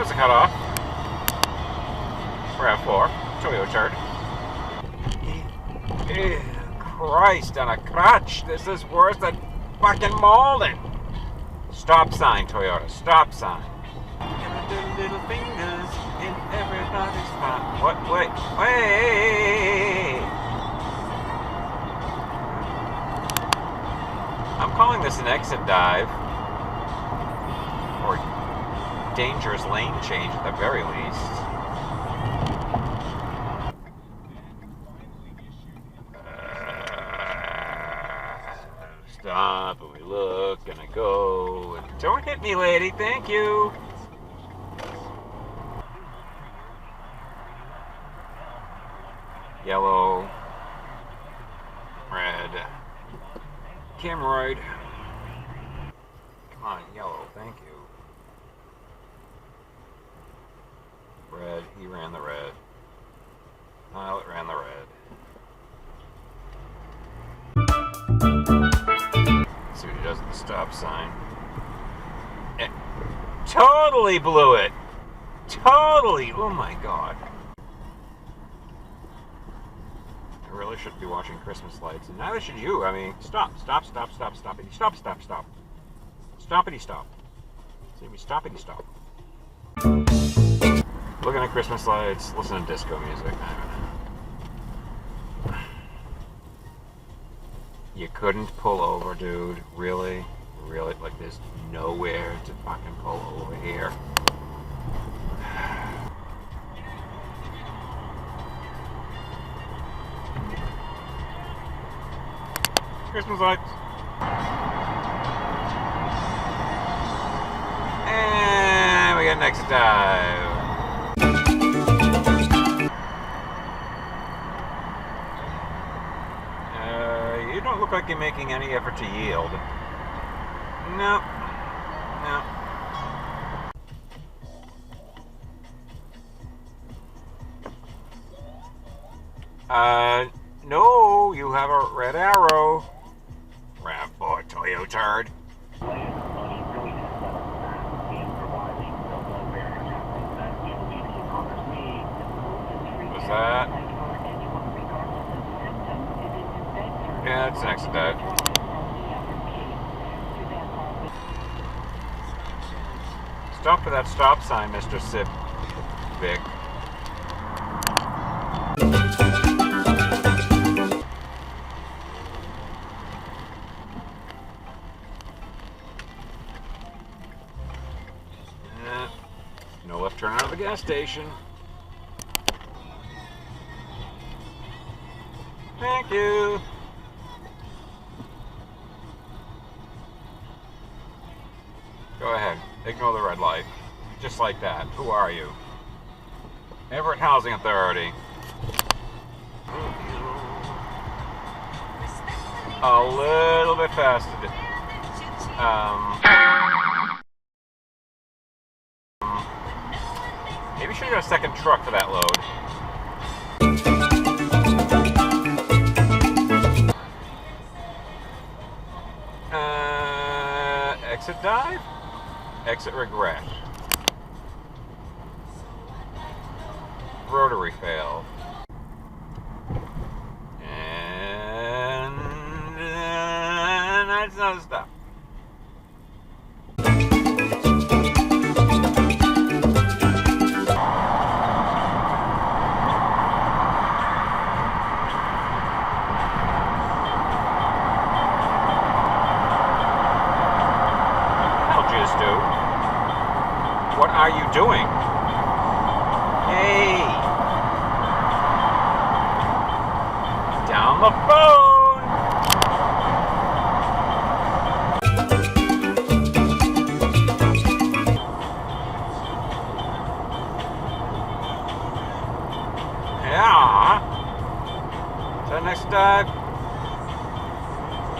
was a cutoff. RAV4. Toyo turd. Christ on a crutch. This is worse than fucking Malden. Stop sign, Toyota. Stop sign. Little fingers in everybody's mouth. What? Wait. I'm calling this an exit dive. Or dangerous lane change at the very least. Stop and we look and I go and don't hit me, lady. Thank you. Yellow, red, Camroid. Come on, yellow, thank you. Red, he ran the red. Pilot ran the red. Let's see what he does at the stop sign. It totally blew it! Totally! Oh my god. I really shouldn't be watching Christmas lights, and neither should you. I mean, stop, stoppity, stop. Stoppity, stop. See me, stoppity, stop. Looking at Christmas lights, listening to disco music. You couldn't pull over, dude. Really? Really? Like, there's nowhere to fucking pull over here. Christmas lights. And we got next dive. You don't look like you're making any effort to yield. No. No, you have a red arrow. RAV4 Toyo turd. What's that? Yeah, it's an exit dive. Stop for that stop sign, Mr. Civic. No left turn out of the gas station. Thank you. Go ahead. Ignore the red light. Just like that. Who are you? Everett Housing Authority. A little bit faster. Maybe we should have got a second truck for that load. Exit dive? Exit regret. Rotary fail. And that's another stop. What are you doing? Hey! Down the phone! Yeah! Is that next dive?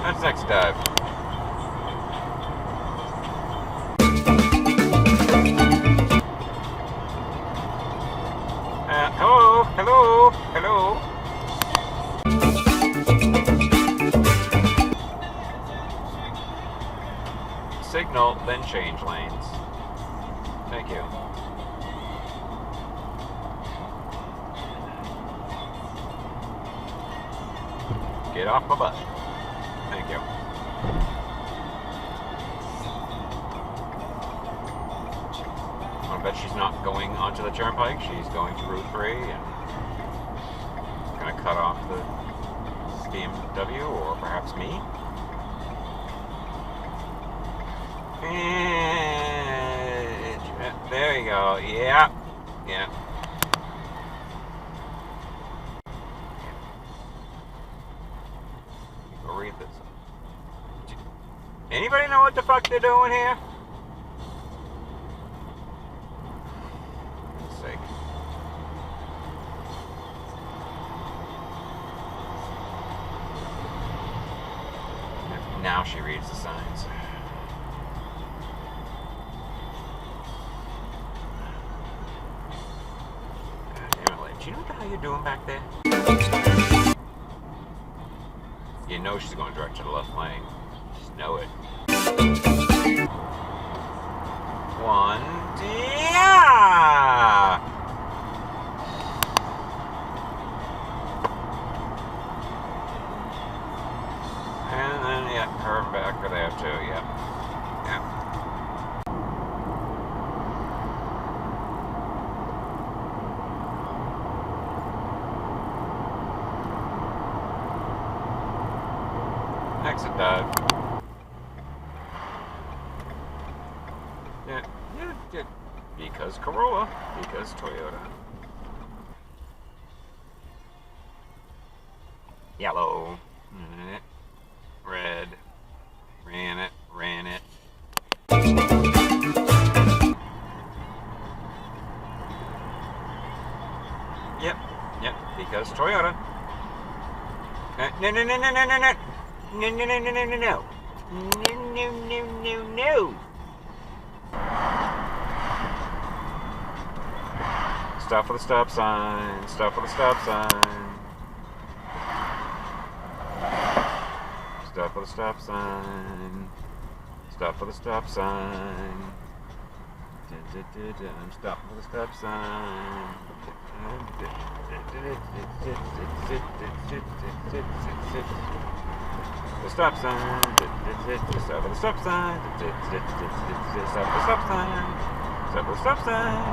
That's next dive. Hello. Signal, then change lanes. Thank you. Get off my butt. Thank you. I bet she's not going onto the turnpike. She's going to Route 3 and going to cut off the BMW, or perhaps me. And there you go. Yeah. Yeah. Go read this. Anybody know what the fuck they're doing here? For God's sake. Now she reads the signs. Do you know what the hell you're doing back there? You know she's going direct to the left lane. Just know it. One, yeah! And then, yeah, her back there too, yeah. Yeah. Exit dive. Yeah. Because Corolla. Because Toyota. Yellow. Red. Ran it. Yep. Because Toyota. No. No. Stop for the stop sign. Stop for the stop sign. Stop for the stop sign. Stop for the stop sign. I'm stopping for the stop sign. The stop sign. Stop for the stop sign. Stop for the stop sign. Stop for the stop sign.